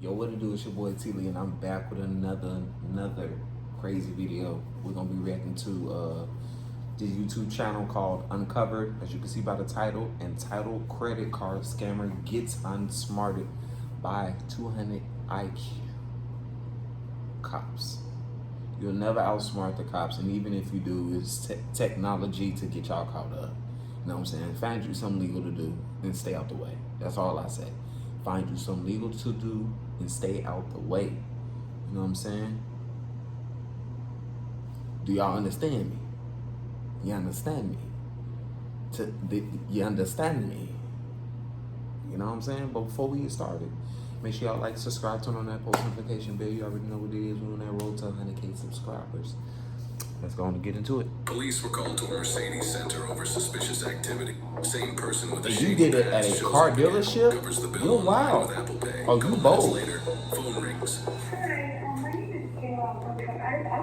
Yo, what it do? It's your boy IamTeeLee, and I'm back with another crazy video. We're gonna be reacting to this YouTube channel called Uncovered, as you can see by the title. Entitled "Credit Card Scammer Gets Outsmarted by 200 IQ Cops." You'll never outsmart the cops, and even if you do, it's technology to get y'all caught up. You know what I'm saying? Find you something legal to do and stay out the way. That's all I say. Find you something legal to do and stay out the way. You know what I'm saying? Do y'all understand me? You understand me? You understand me? You know what I'm saying? But before we get started, make sure y'all like, subscribe, turn on that post notification bell. You already know what it is. We're on that road to 100K subscribers. Let's go on and get into it. Police were called to a Mercedes center over suspicious activity. Same person with a you did it at a car dealership? You're wild. Oh, you bold. Later, phone rings. Hi, my name is Kayla. I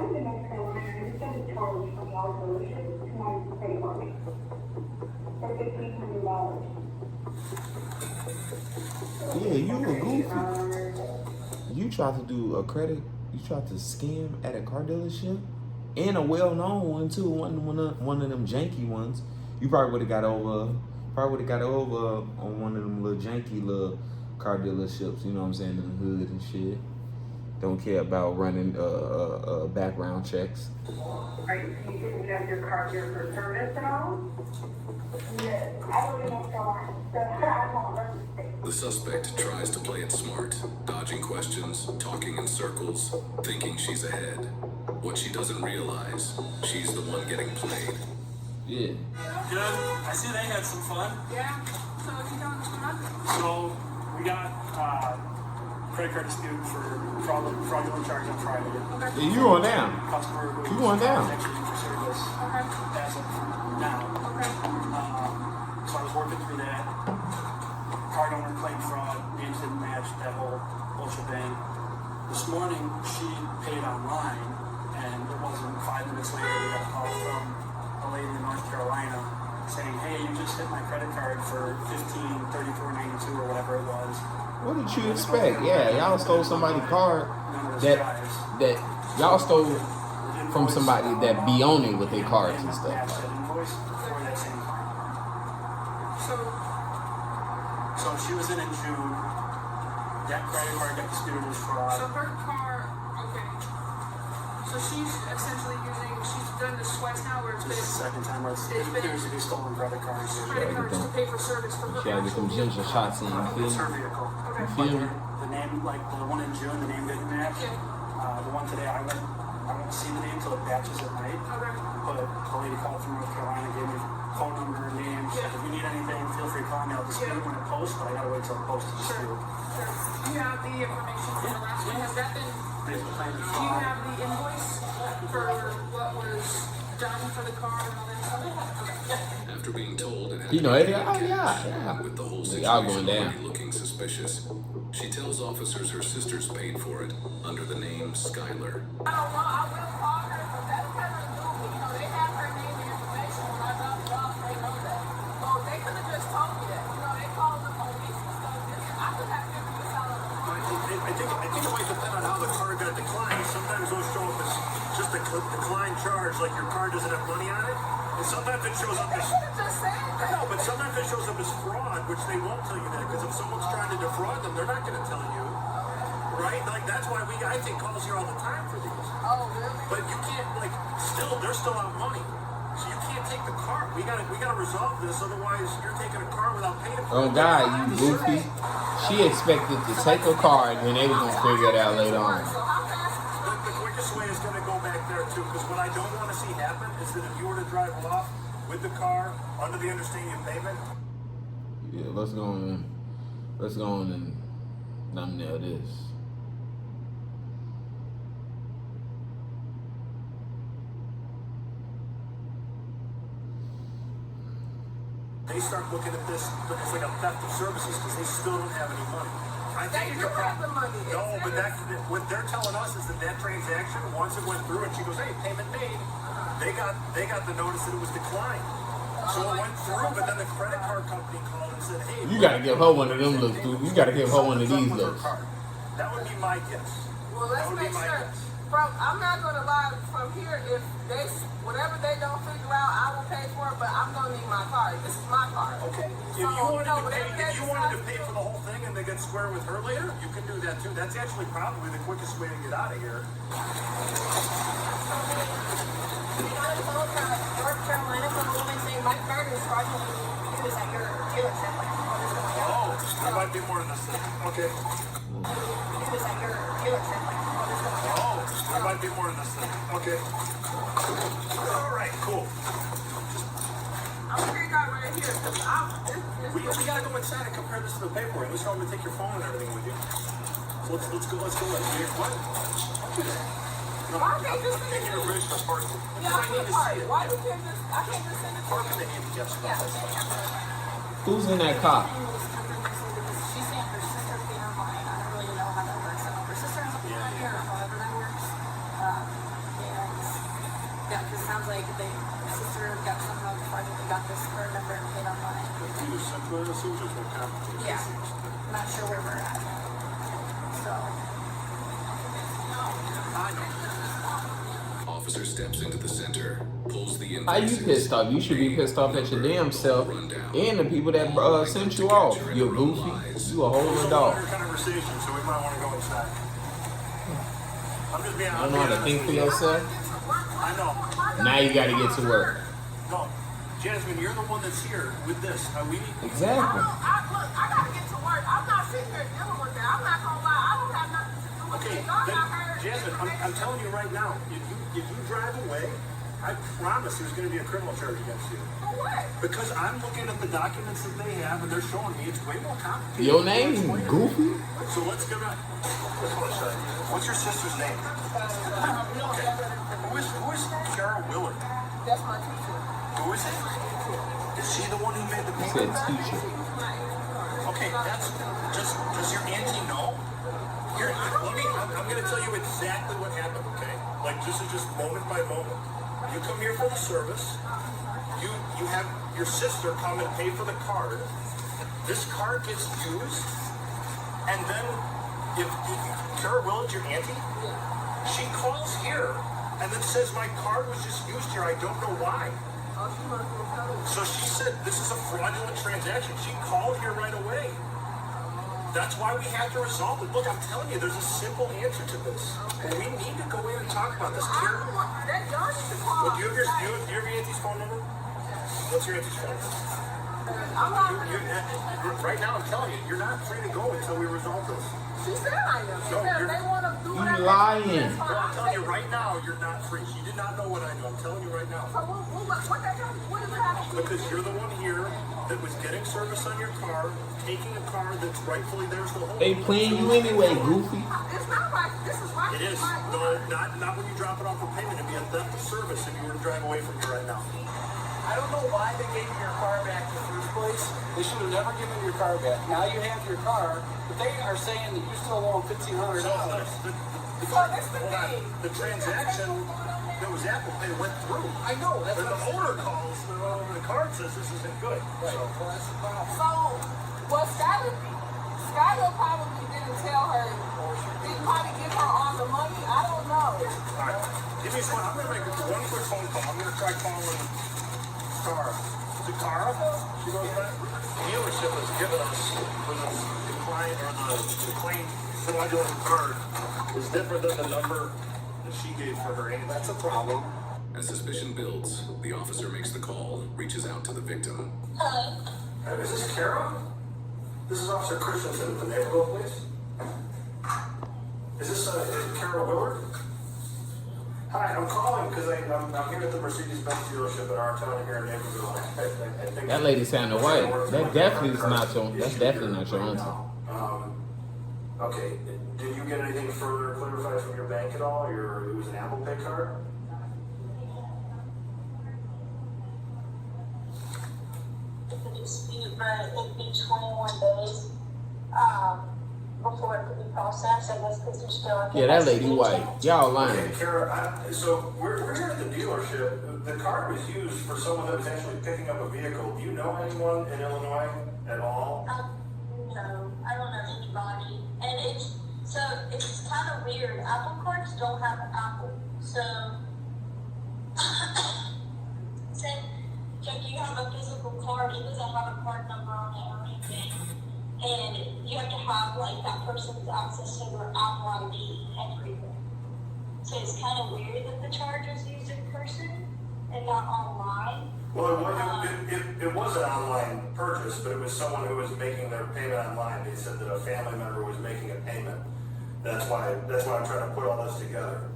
live in North Carolina. I just got a charge from y'all dealership to my credit card for $1,500. Yeah, you were goofy. You tried to do a credit, you tried to scam at a car dealership? And a well-known one too, one of them janky ones. You probably would have got over on one of them little janky little car dealerships. You know what I'm saying, in the hood and shit. Don't care about running background checks. Are you didn't have your card here for service at all? Yes, I live in North Carolina, so I don't understand. The suspect tries to play it smart, dodging questions, talking in circles, thinking she's ahead. What she doesn't realize, she's the one getting played. Yeah. Good. I see they had some fun. Yeah, so what you doing this month? So we got credit card dispute for fraudulent charge on Friday. Okay. Yeah, you on down. Customer who You going down. actually in for service Okay. as of now. Okay. So I was working through that. Card owner claimed fraud. Names didn't match. That whole shebang. This morning she paid online, and it wasn't 5 minutes later we got a call from a lady in North Carolina saying, "Hey, you just hit my credit card for $15.34.92 or whatever it was." What did you expect? Yeah, y'all stole somebody's card that y'all stole from somebody that be on it with their cards and stuff. Matched that invoice for that same client. So she was in June. That credit card got disputed as fraud. So her car, okay. So she's essentially she's done this twice now where it's This is the second time where it appears to be stolen credit cards. credit cards to pay for service for her. She gotta get them ginger shots in, you feel It's her me? vehicle. You feel me? The name, like the one in June, the name didn't match. Yeah. The one today, I won't see the name until it matches at night. Okay. But the lady called from North Carolina, gave me phone number, name. She said, if you need anything, feel free to call me. I'll dispute it when it posts, but I gotta wait till it posts to dispute. Sure. You have the information from the last one. Has that been? They claimed Do you fraud. have the invoice for what was done for the car and all that stuff? Okay. After being told it had You know, to be yeah. with the whole Y'all going situation down. already looking suspicious, she tells officers her sisters paid for it under the name Skylar. I don't know. I will call her, but that's kind of goofy. You know, they have her name and information. When I dropped it off, they know that. So they could have just told me that. You know, they called the police and stuff. I could have given you solid. I think it might depend on how the card got declined. Sometimes those show up as just a declined charge, like your card doesn't have money on it. And sometimes it shows up They as... could have just said that. No, but sometimes it shows up as fraud, which they won't tell you that, because if someone's trying to defraud them, they're not going to tell you. Right? Like, that's why I think calls here all the time for these. Oh, really? But you can't, like, they're still out money. So you can't take the car. We gotta resolve this, otherwise you're taking a car without paying for Oh it. God, you goofy. She expected to take a card and they was gonna figure it out later on. So how fast? The quickest way is going to go back there too, because what I don't want to see happen is that if you were to drive off with the car under the understanding of payment. Yeah, let's go on and thumbnail this. They start looking at this as like a theft of services because they still don't have any money. I They think do have the money. No, but what they're telling us is that transaction, once it went through and she goes, hey, payment made, they got the notice that it was declined. So it went through, but then the credit card company called and said, hey, You gotta give her one of them looks, dude. You gotta give her one of these looks. That would be my guess. Well, let's That would be make my sure. guess. I'm not gonna lie. From here, if they whatever they don't figure out, I will pay for it. But I'm gonna need my card. This is my card. Okay. If you wanted to pay for the whole thing and they get square with her later, you can do that too. That's actually probably the quickest way to get out of here. North Carolina from a woman saying my card is fraudulently used at your dealership. Oh, there might be more than this thing. Okay. Used at your dealership. Oh, there might be more than this thing. Okay. All right, cool. I'm gonna figure out right here. We gotta go inside and compare this to the paperwork. Let's go and take your phone and everything with you. So let's go. Let's go. What? No, Why can't you I'm send taking it your to me? original part. Yeah, I I'm need gonna to park. see it. Why you can't just? I can't just send it to Park you. in the handicap spot. Yeah. That's fine. Who's in that car? She's saying her sister paid online. I don't really know how that works. I don't know if her sister has a phone on here or however that works. And yeah, because it sounds like her sister got somehow fraudulently got this card number and paid online. Either simpler or just more complicated. Yeah, I'm not sure where we're at. So. I know. Officer steps into the center, pulls the How you invoices, pissed off? You should be pissed off at your damn self and the people that sent you off. You goofy. You a whole It's a dog. longer conversation, so we might want to go inside. I'm just being You don't know how to think for yourself? I know. Now you gotta get to work. No, Jasmine, you're the one that's here with this. Exactly. Look, I gotta get to work. I'm not sitting here dealing with that. I'm not gonna lie. I don't have nothing to do with Okay, it. Y'all then, got her. Jasmine, I'm telling you right now, if you drive away, I promise there's going to be a criminal charge against you. For what? Because I'm looking at the documents that they have, and they're showing me it's way more complicated. Your name, goofy? So let's get on. What's your sister's name? Okay. Who is Kara Willard? That's my teacher. Who is it? Is she the one who made the He payment? said teacher. Okay, that's does your auntie know? Here, I'm going to tell you exactly what happened, okay? Like, this is just moment by moment. You come here for the service. You have your sister come and pay for the card. This card gets used. And then, if Kara Willard, your auntie, she calls here and then says, my card was just used here. I don't know why. Oh, she must have told me. So she said, this is a fraudulent transaction. She called here right away. That's why we have to resolve it. Look, I'm telling you, there's a simple answer to this. But we need to go in and talk about this. I don't want that. Y'all need to call. Do you have your auntie's phone number? What's your auntie's phone number? I'm not gonna. Right now, I'm telling you, you're not free to go until we resolve this. She said I am. She No, said you're- they want to do You whatever. lying. That's fine. Well, I'm telling you right now, you're not free. She did not know what I know. I'm telling you right now. So what they do? What does it have to do? Because you're the one here that was getting service on your car, taking a car that's rightfully theirs for the whole. They playing you anyway, goofy. It's not like this is right. It is. No, not when you drop it off for payment. It'd be a theft of service if you were to drive away from here right now. I don't know why they gave you your car back in the first place. They should have never given you your car back. Now you have your car, but they are saying that you still owe them $1,500. The transaction that was Apple Pay went through. I know. That's Then what the owner calls, the card says this isn't good. Right. So, Well, that's the problem. So, well, Skyler probably didn't tell her, didn't probably give her all the money. I don't know. all right. Give me one. I'm going to make one quick phone call. I'm going to try calling Cara. Is it Cara? She goes back. The dealership has given us for the client or the claim fraudulent card is different than the number that she gave for her aunt. That's a problem. As suspicion builds, the officer makes the call, reaches out to the victim. Is this Kara? This is Officer Christensen at the neighborhood police. Is this Kara Willard? Hi, I'm calling because I'm here at the Mercedes-Benz dealership in our town here in Naperville. I think That lady sounded white. That definitely is not your. That's definitely not your auntie. Okay. Did you get anything further clarified from your bank at all? It was an Apple Pay card? Dispute, but it'd be 21 days before it could be processed. I guess because there's still. Yeah, that lady white. Y'all lying. Okay, Kara, so we're here at the dealership. The card was used for someone that was actually picking up a vehicle. Do you know anyone in Illinois at all? No, I don't know anybody. And it's So it's kind of weird. Apple Cards don't have Apple. So, say, if you have a physical card, it doesn't have a card number on it or anything. And you have to have, like, that person's access to their Apple ID and everything. So it's kind of weird that the charge is used in person and not online. Well, it was an online purchase, but it was someone who was making their payment online. They said that a family member was making a payment. That's why I'm trying to put all this together.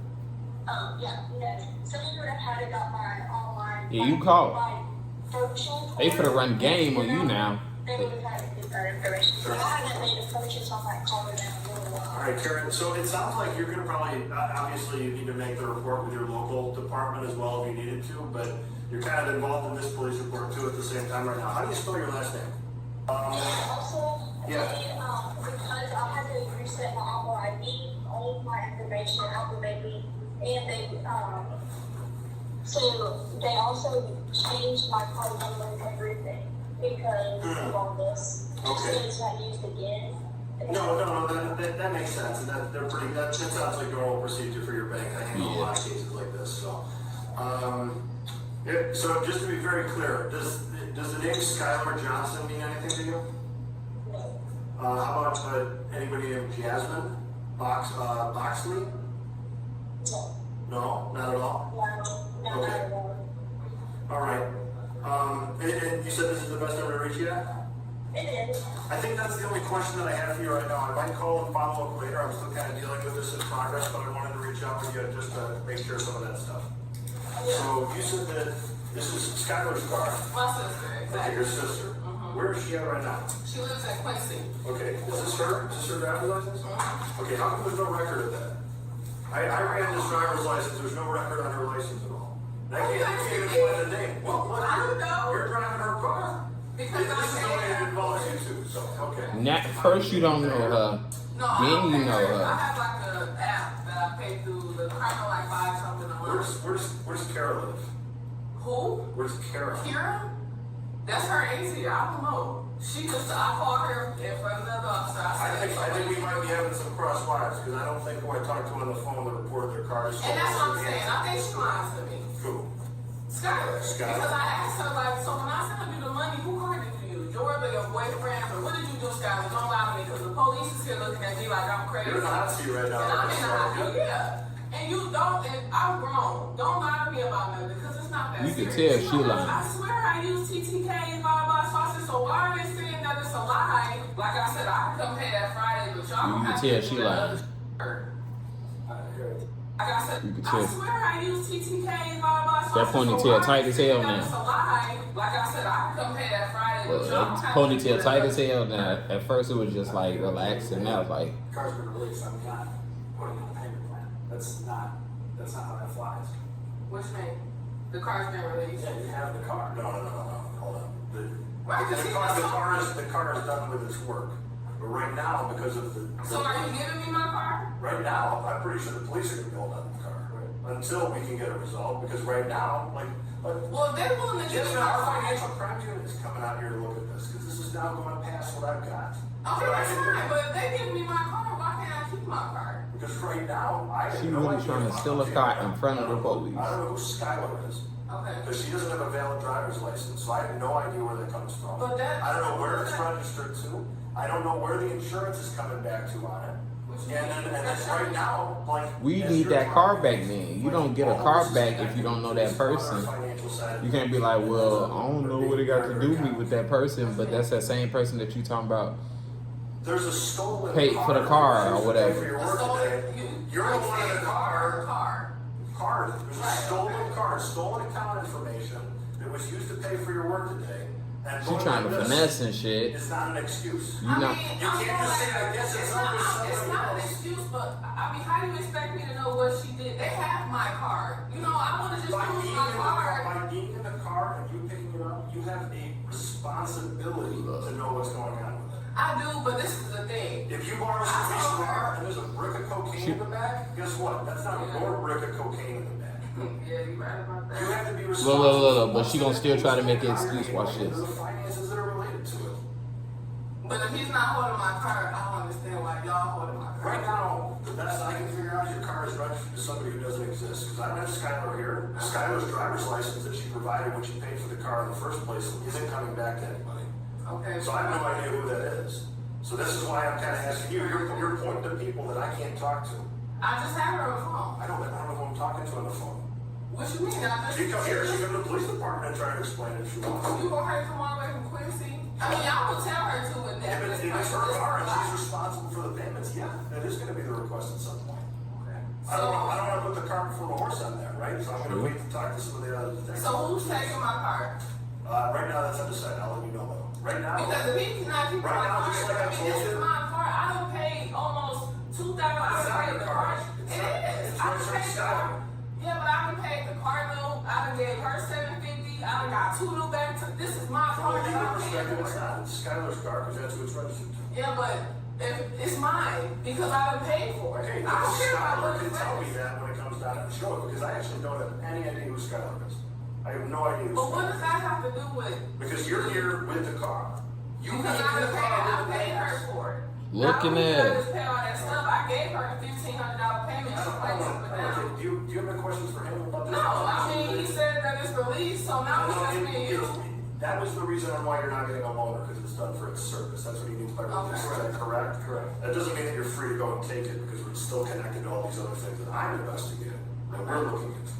Yeah, no. Someone would have had it on my online. Yeah, you call. My virtual They card, finna run game on you now. They would have had to get that information. So I haven't made a purchase on that card in a little while. All right, Karen, so it sounds like you're going to probably, obviously you need to make the report with your local department as well if you needed to, but you're kind of involved in this police report too at the same time right now. How do you spell your last name? And also, Yeah. because I had to reset my Apple ID, all of my information activated, and so they also changed my card number and everything because of all this. Okay. So it's not used again. No, that makes sense, and that sounds like normal procedure for your bank. I handle a lot of cases like this, so. Yeah, so just to be very clear, does the name Skylar Johnson mean anything to you? No. How about anybody named Jasmine Boxley? No. No, not at all. No, Okay. no. All right. And you said this is the best number to reach you at? It is. I think that's the only question that I have for you right now. I might call and follow up later. I'm still kind of dealing with this in progress, but I wanted to reach out to you just to make sure some of that stuff. So you said that this is Skylar's car. My sister, Okay, exactly. your sister. Where is she at right now? She lives at Quincy. Okay, is this her? Is this her driver's license? Okay, how come there's no record of that? I ran this driver's license. There's no record on her license at all. And I can't even find the name. Well, look, I don't know. you're driving her car. Because This is the way it involves you two, so, okay. First you don't know her, No, I then don't you pay know her. her. I have like an app that I pay through the Cardinal like $5 something a month. Where's Kara live? Who? Where's Kara? Kira? That's her auntie. I don't know. I called her in front of another officer. I think we might be having some cross wires because I don't think who I talked to on the phone that reported their car is. And that's what I'm saying. I think she lies to me. Who? Skylar. Skylar. Because I asked her, like, so when I sent you the money, who card did you use? Yours or your boyfriend? Or what did you do, Skylar? Don't lie to me because the police is here looking at me like I'm crazy. You're in the hot seat right now. And I'm in the hot seat, yeah. And you don't, and I'm grown. Don't lie to me about nothing because it's not that You can serious. tell she lying. I swear I use TTK and blah, blah, blah. So I said, so why are they saying that it's a lie? Like I said, I can come pay that Friday, but y'all You don't can have tell to she do lying. Like I said, You can I tell. swear I use TTK and blah, blah, so That I said, so ponytail why tight are as they hell saying that now. it's a lie? Like I said, I can come pay that Friday, but y'all don't have to do Ponytail that. tight as hell now. At first it was just like relaxed, and now it's like, Car's been released, I'm not putting in a payment plan. That's not how that flies. Which mean? The car's been released. Yeah, you have the car. No, hold on. Right, 'cause he was The car is done with its work. But right now, because of So are you giving me my car? right now, I'm pretty sure the police are going to be holding on to the car. Until we can get a result, because right now, Well, they're willing to give me my our car. financial crimes unit is coming out here to look at this, because this is now going past what I've got. Okay, that's fine, but if they give me my car, why can't I keep my car? Because right now, I have she no really idea trying to how steal much a car I in front of the police. I don't know who Skylar is, Okay. because she doesn't have a valid driver's license, so I have no idea where that comes from. But that- I don't know where it's registered to. I don't know where the insurance is coming back to on it. And then right now, we need that car back then. You don't get a car back if you don't know that person. You can't be like, well, I don't know what it got to do me with that person, but that's that same person that you talking about. There's a stolen Paid for the car or whatever. For your A work stolen, today. You're the one in the car. Car. There's a stolen car, stolen account information that was used to pay for your work today. And She going trying to like this finesse and shit. It's not an excuse. You know, You can't just say, I guess it's not It's not an excuse, but I mean, how do you expect me to know what she did? They have my card. You know, I want to just By use being, my card. by being in the car and you picking it up, you have a responsibility to know what's going on with it. I do, but this is the thing. If you borrow somebody's car and there's a brick of cocaine in the back, guess what? That's not your brick of cocaine in the back. Yeah, you're right about You that. have to be responsible. But she gonna still try to make an excuse. Watch this. The finances that are related to it. But if he's not holding my car, I don't understand why y'all holding my car. Right now, the best I can figure out is your car is registered to somebody who doesn't exist. Because I met Skylar here. Skylar's driver's license that she provided when she paid for the car in the first place isn't coming back to anybody. Okay. So I have no idea who that is. So this is why I'm kind of asking you. You're pointing to people that I can't talk to. I just have her on the phone. I don't know who I'm talking to on the phone. What you mean? I just. She come here, she come to the police department and try to explain it if she wants. You want her to come all the way from Quincy? I mean, y'all will tell her to in If it's her car and she's responsible for the payments, yeah, that is going to be the request at some point. I don't want to put the cart before the horse on that, right? So I'm going to wait to talk to some of the other detectives. So who's taking my car? Right now, that's undecided. I'll let you know though. Right now. Because if he's not keeping Right my now, car, just like I told this you. is my car. I done paid almost $2,000. It's not your car. It is. It's I done registered paid to the car. Skylar. Yeah, but I done paid the car note. I done gave her $750. I done got 2 new bags. This is my From car a that legal I'm paying perspective, it's for. not. It's Skylar's car because that's who it's registered to. Yeah, but if it's mine because I done paid for it. Okay, I don't care about Skylar what can it's tell me registered. that when it comes down to show it because I actually don't have any idea who Skylar is. I have no idea who But what Skylar does is. that have to do with? Because you're here with the car. You Because came in the car I with the paid her papers. for it. Looking I at it. just pay all that stuff. I gave her a $1,500 payment. She paid for that. Okay, do you have any questions for him about this? No, I mean, he said that it's released, so now it's just me and you. That was the reason on why you're not getting a loaner, because it's done for its service. That's what you need to clarify. Okay. Is that correct? Correct. That doesn't mean that you're free to go and take it, because we're still connected to all these other things that I'm investigating, that we're looking into.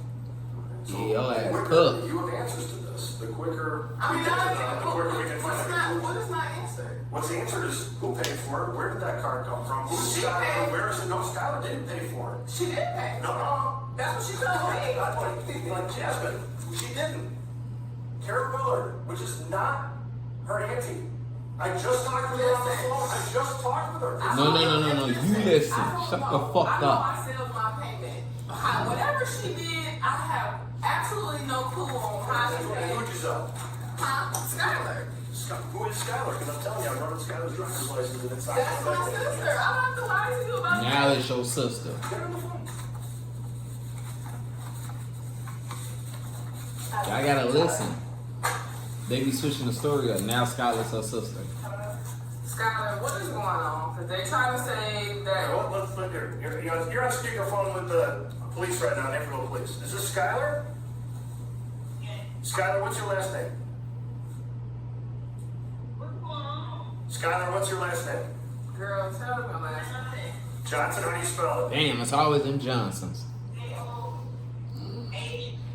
So Yeah, your ass the quicker cooked. you have answers to this, the quicker I mean, we get to them, the quicker we can what's find a not, conclusion. what is not answered? What's the answer is who paid for it? Where did that car come from? Who's She Skylar? paid. Where is it? No, Skylar didn't pay for it. She did pay. No. That's what she told me. Like Jasmine, she didn't. Kara Willard, which is not her auntie. I just talked with her on the phone. I just talked with her. No. You listen. Shut the fuck I know up. I settled my payment. Whatever she did, I have absolutely no clue on how she Who paid. would you sell? Huh? Skylar. Who is Skylar? Because I'm telling you, I'm running Skylar's driver's license and it's not That's coming my back. sister. I don't have to lie to you about Now that. it's your sister. Get her on the phone. Y'all gotta listen. They be switching the story up. Now Skylar's her sister. Skylar, what is going on? Because they trying to say Okay, that. well, let's look here. You're on speakerphone with the police right now, Naperville Police. Is this Skylar? Skylar, what's your last name? Skylar, what's your last name? Girl, tell them my last name. Johnson, how do you spell it? Damn, it's always them Johnsons.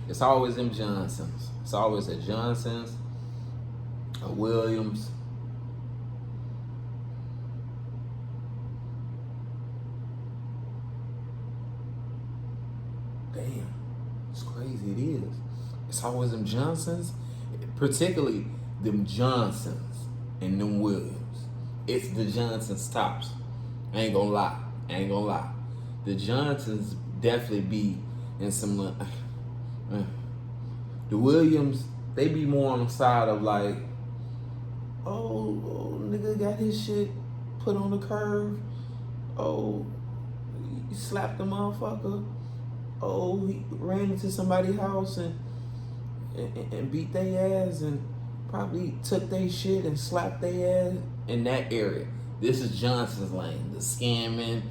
It's always them Johnsons. It's always a Johnsons, a Williams. Damn, it's crazy. It is. It's always them Johnsons, particularly them Johnsons and them Williams. It's the Johnsons tops. I ain't gonna lie. The Johnsons definitely be in some. The Williams, they be more on the side of like, oh, nigga got his shit put on the curve. Oh, he slapped the motherfucker. Oh, he ran into somebody's house and beat their ass and probably took their shit and slapped their ass in that area. This is Johnson's lane. The scamming,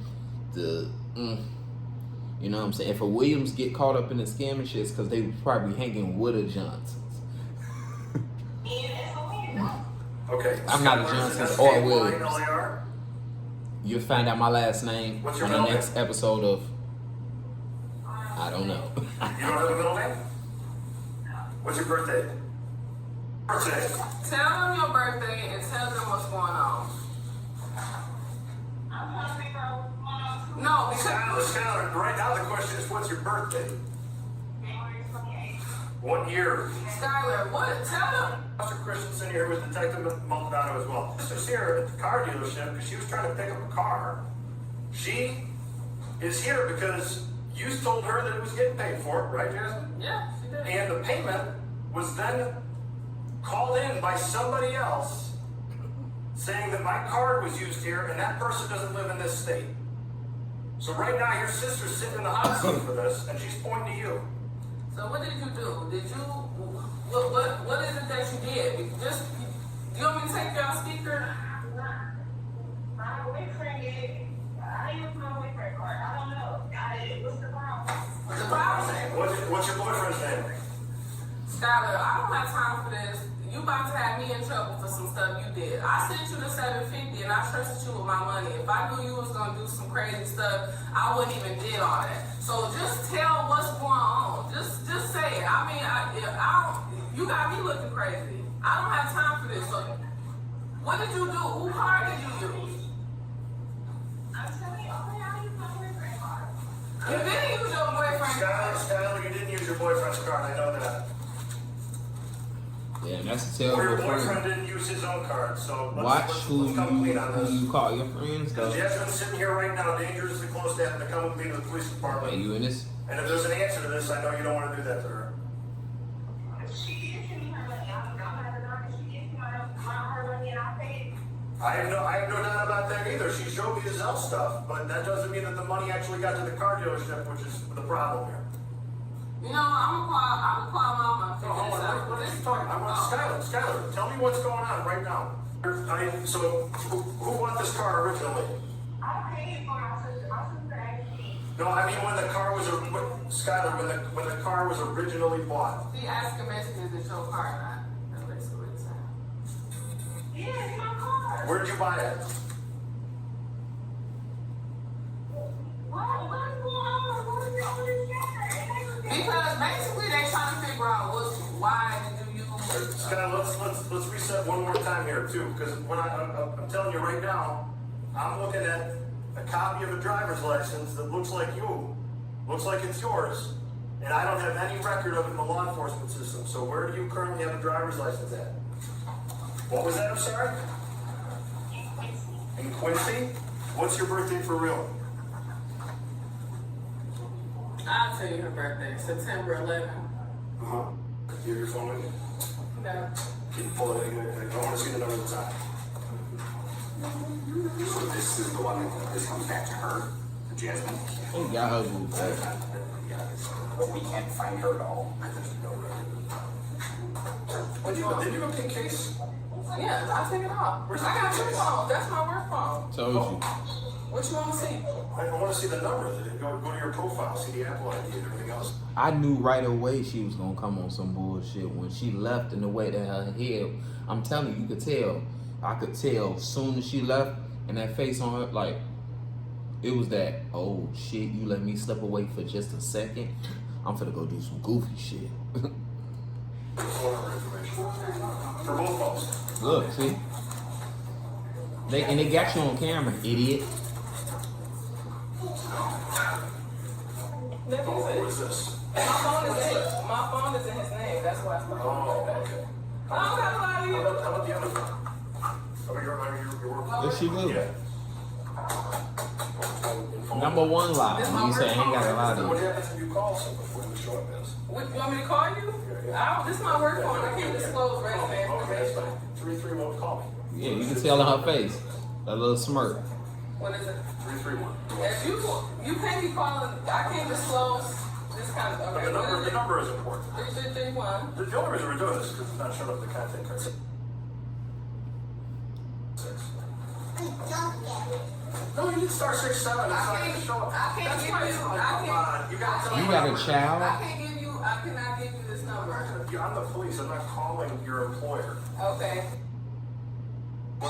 you know what I'm saying? If a Williams get caught up in the scamming shit, it's because they was probably hanging with a Johnsons. Okay. I'm not a Skylar, Johnson is it or S-K-Y-L-A-R? Williams. You'll find out my last name What's your on the middle next episode of I don't know. You don't have a middle name? What's your birthday? Birthday. Tell them your birthday and tell them what's going on. No, because Skylar, right now the question is, what's your birthday? What year? Skylar, what? Tell them. Officer Christensen here with Detective Maldonado as well. Sister's here at the car dealership because she was trying to pick up a car. She is here because you told her that it was getting paid for, right, Jasmine? Yeah, she did. And the payment was then called in by somebody else saying that my card was used here and that person doesn't live in this state. So right now your sister's sitting in the hot seat for this and she's pointing to you. So what did you do? Did you, what is it that you did? Just, do you want me to take you on speaker? boyfriend yet. I use my boyfriend card. I don't know. What's the problem? The problem. What's your boyfriend's name? Skylar, I don't have time for this. You about to have me in trouble for some stuff you did. I sent you the $750 and I trusted you with my money. If I knew you was gonna do some crazy stuff, I wouldn't even did all that. So just tell what's going on. Just say it. I mean, you got me looking crazy. I don't have time for this. So what did you do? Who card did you use? I'm telling you, I use my boyfriend card. You didn't use your boyfriend card. Skylar, you didn't use your boyfriend's card. I know that. Yeah, that's a Or your terrible boyfriend friend. didn't use his own card. So Watch let's who come clean on this. you call your friends though. Jasmine's sitting here right now, dangerously close to having to come with me to the police Are department. you in this? And if there's an answer to this, I know you don't want to do that to her. She did send me her money. I'm not denying she did send me her money and I paid it. I have no doubt about that either. She showed me the Zelle stuff, but that doesn't mean that the money actually got to the car dealership, which is the problem here. You know, I'm gonna call mama and figure Hold this on, out. what are you talking? I want Skylar, tell me what's going on right now. So who bought this car originally? I paid for my sister. My sister asked me. No, I mean when the car was Skylar, when the car was originally bought. She asking basically, is it your car or not? That's basically what it's saying. Yeah, it's my car. Where did you buy it? What's going on? What is this shit? Because basically they trying to figure out why did you use. Skylar, let's reset one more time here too, because when I'm telling you right now, I'm looking at a copy of a driver's license that looks like you, looks like it's yours, and I don't have any record of it in the law enforcement system. So where do you currently have a driver's license at? What was that? I'm sorry. In Quincy. What's your birthday for real? I'll tell you her birthday, September 11th. Uh-huh. You have your phone with you? No. Can you pull it? I want to see the number that's on. So this is the one that this comes back to her, Jasmine. Oh, got her moved back. But we can't find her at all. Did you obtain case? Yeah, I'll take it off. I got two phones. That's my work phone. Told you. What you want to see? I want to see the numbers. Go to your profile, see the Apple ID and everything else. I knew right away she was gonna come on some bullshit when she left in the way that her head. I'm telling you could tell. I could tell soon as she left and that face on her, like it was that, oh shit, you let me slip away for just a second. I'm finna go do some goofy shit. For both phones. Look, see? They got you on camera, idiot. What is this? My phone is in his name. That's why it's my phone. Oh, okay. I don't have a lot of you. How about the other phone? Oh, your work. What she do? Yeah. Number one lie. You say I ain't got a lot What of. happens if you call someone before the show up is? What, you want me to call you? This is my work phone. I can't disclose resume Okay, that's information. fine. 331, call me. Yeah, you can tell in her face. That little smirk. What is it? 331. If you can't be calling, I can't disclose this kind of. Okay, The number is important. 3331. The only reason we're doing this is because it's not showing up the content card. No, you did star 6, 7. It's not going to show up. I can't That's give why you. it's like, I come can't. on. You got to tell You me. got a child? I can't give you. I cannot give you this number. I'm the police. I'm not calling your employer. Okay. I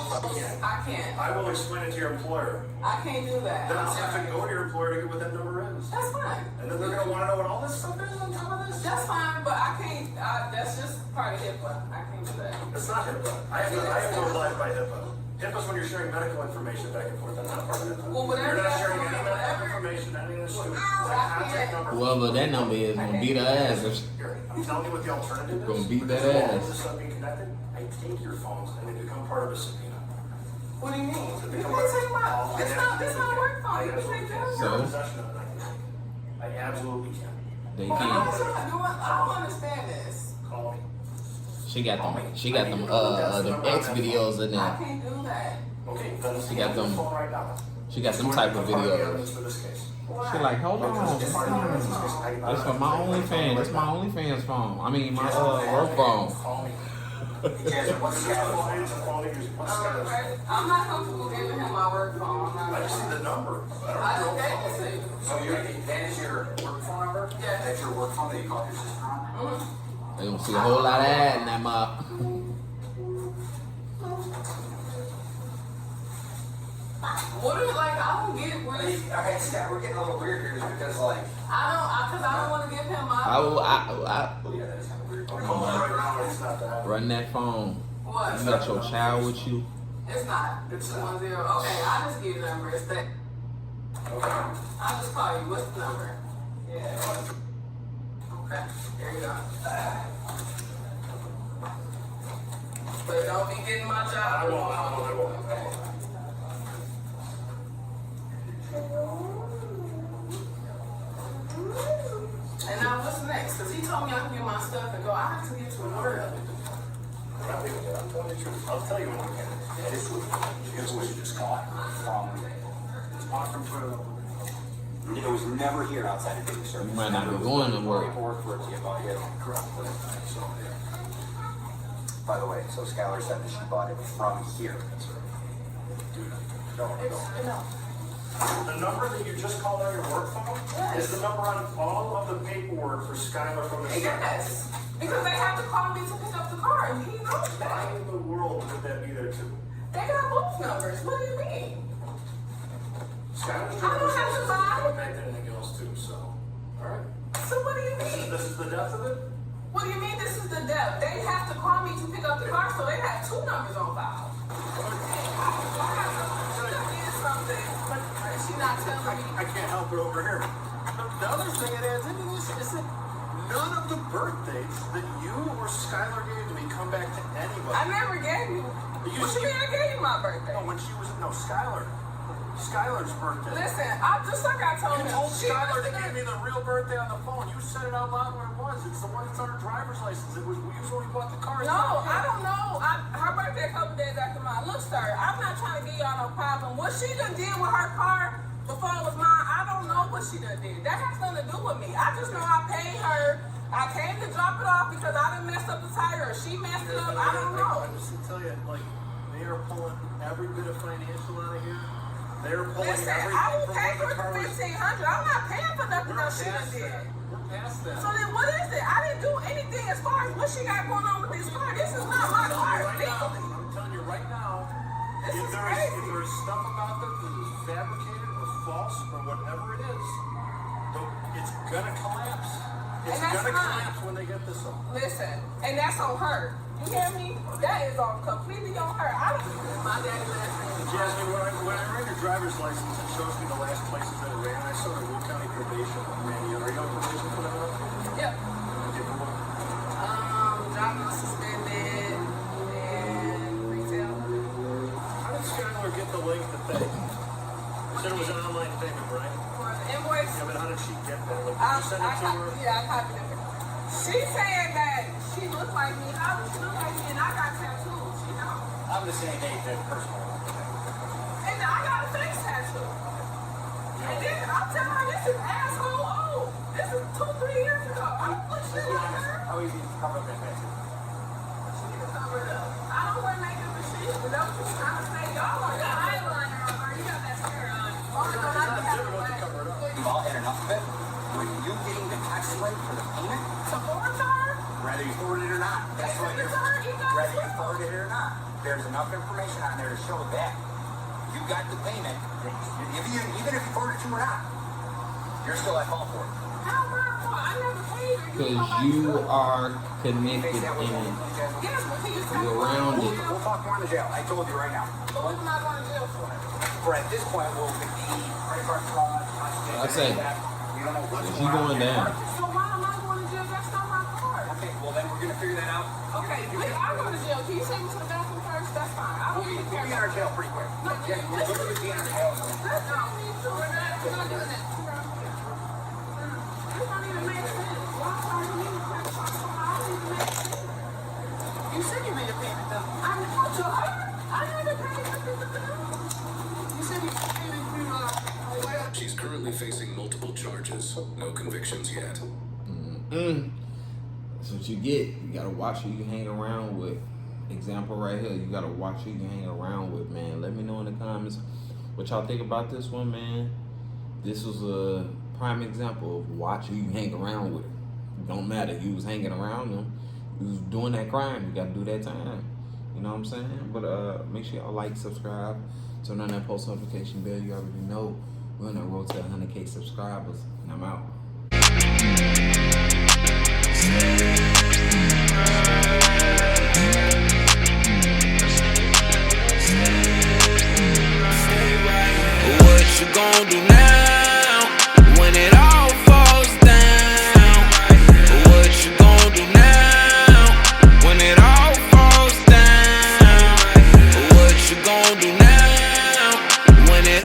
can't. I will explain it to your employer. I can't do that. Then I'm I'll have to sorry. go to your employer to get what that number is. That's fine. And then they're going to want to know what all this stuff is on top of this. That's fine, but I can't. That's just part of HIPAA. I can't do that. It's not HIPAA. I have to abide by HIPAA. HIPAA's when you're sharing medical information back and forth. That's not part of HIPAA. Well, whatever You're not that's sharing fine, any medical whatever. information. Any of this. My I contact can't. number. Whoever that number is gonna beat her ass. Here, I'm telling you what the alternative is. Gonna beat that Because all ass. of this stuff being connected, I take your phones and they become part of a subpoena. What do you mean? So You they can't become take my. all- It's not. It's not work phone. You can absolutely take can. that. So? You're in possession of it. I absolutely can. They Well, can't. I don't understand this. Call me. She got them X videos in I there. can't do that. Okay, then She got them- phone right now. She got some type of videos. For this case. She like, hold on. That's for my OnlyFans. That's my OnlyFans phone. I mean, my work phone. Call me. Jasmine, what's It's a Skylar's quality, it's a quality use. What's Skylar's? I'm not comfortable giving him my work phone. I'm I not. just need the number. I I just don't know. gave it to you. So that is your work phone number? Yeah. That's your work phone that you called your sister on? They gonna see a whole lot of ad in that mop. What is like? I don't get what. Okay, Scott, we're getting a little weird here just because, like, Cause I don't want to give him my. yeah, that is kind of weird. Right now, it's not that. Run that phone. What? You got your child with you. It's not. It's 10. Okay, I just give you the number. It's that. Okay. I'll just call you. What's the number? Yeah. Okay. There you go. But don't be getting my job. I won't. And now what's next? Cause he told me I can get my stuff and go. I have to get to work. I'm telling you the truth. I'll tell you when we get it. This was just caught from it was never here outside of daily service. You might not be going to work. Paperwork for it to get bought yet. Correct. By the way, so Skylar said that she bought it from here. No. No. The number that you just called on your work phone is the number on all of the paperwork for Skylar from the Yes. Because they have to call me to pick up the car, and he knows Why that. in the world would that be there too? They got both numbers. What do you mean? Skylar's I don't have to lie. connect anything else too, so. Alright. So what do you mean? This is the depth of it? What do you mean this is the depth? They have to call me to pick up the car, so they have two numbers on file. She not telling me. I can't help it over here. The other thing it adds into this is that none of the birthdays that you or Skylar gave to me come back to anybody. I never gave you. What you mean I gave you my birthday? No, when she was, Skylar's birthday. Listen, I just like I told You you. told Skylar to give me the real birthday on the phone. You said it out loud when it was. It's the one that's on her driver's license. It was usually when we bought the car. No, I don't know. Her birthday a couple days after mine. Look, sir, I'm not trying to give y'all no problem. What she done did with her car before it was mine, I don't know what she done did. That has nothing to do with me. I just know I paid her. I came to drop it off because I done messed up the tire. She messed it up. I don't know. I just tell you, like, they are pulling every bit of financial out of here. They're pulling Listen, everything I will from pay when for the car the was. $1,500. I'm not paying for nothing We're else she done past did. that. We're past that. So then what is it? I didn't do anything as far as what she got going on with this car. This is not my car. Legally. I'm telling you right now, This if is there's crazy. stuff about this that is fabricated or false or whatever it is, it's gonna collapse. It's And that's gonna fine. collapse when they get this up. Listen, and that's on her. You hear me? That is on completely on her. I don't. My daddy last name. Jasmine, when I ran your driver's license, it shows me the last places that it ran. I saw the Will County probation manual. Are you on probation for that? Yep. Okay, for what? Job not suspended and retail. How did Skylar get the link to pay? You said it was an online payment, right? For the invoice. Yeah, but how did she get that? Like, did you send it to her? Yeah, I copied it. She's saying that she looks like me. How does she look like me? And I got tattoos, you know. I'm the same age as personal. And I got a face tattoo. And then I'm telling her this is asshole old. This is 2-3 years ago. I don't look shit like her. How easy to cover up that tattoo? She can cover it up. I don't wear makeup and shit, but that's what she's trying to say. Y'all are You got eyeliner on, or you got mascara on. Oh, no, I don't have to wear Cover it up. We've all had enough of it. When you getting the tax rate for the payment, to forward to her. whether you forward it or not, that's what you're. Whether you forward it or not, there's enough information on there to show that you got the payment. Even if you forward it to her or not, you're still at fault for it. How am I at fault? I never paid her. Because you are connected Face that with and Yes, but can you tell you're me around it. We'll talk more in the jail. I told you right now. But what am I going to jail for? For at this point, we'll be credit card fraud. I say, You don't know what's she going down. So why am I going to jail? That's not my card. Okay, well then we're gonna figure that out. Okay, if I go to jail, can you take me to the bathroom first? That's fine. I don't even We'll care. be in our jail pretty quick. No, Yeah, we're literally be in our jail. That's not me. So we're not doing that. This don't even make sense. Why are you even credit card? So how does it make sense? You said you made a payment though. I know to her. I haven't paid nothing to them. You said you paid it through She's currently facing multiple charges, no convictions yet. That's what you get. You gotta watch who you hang around with. example right here. You gotta watch who you hang around with, man. Let me know in the comments what y'all think about this one, man. This was a prime example of watch who you hang around with. It don't matter. You was hanging around them. You was doing that crime. You gotta do that time. You know what I'm saying? But make sure y'all like, subscribe, turn on that post notification bell. You already know we're on that road to 100K subscribers, and I'm out.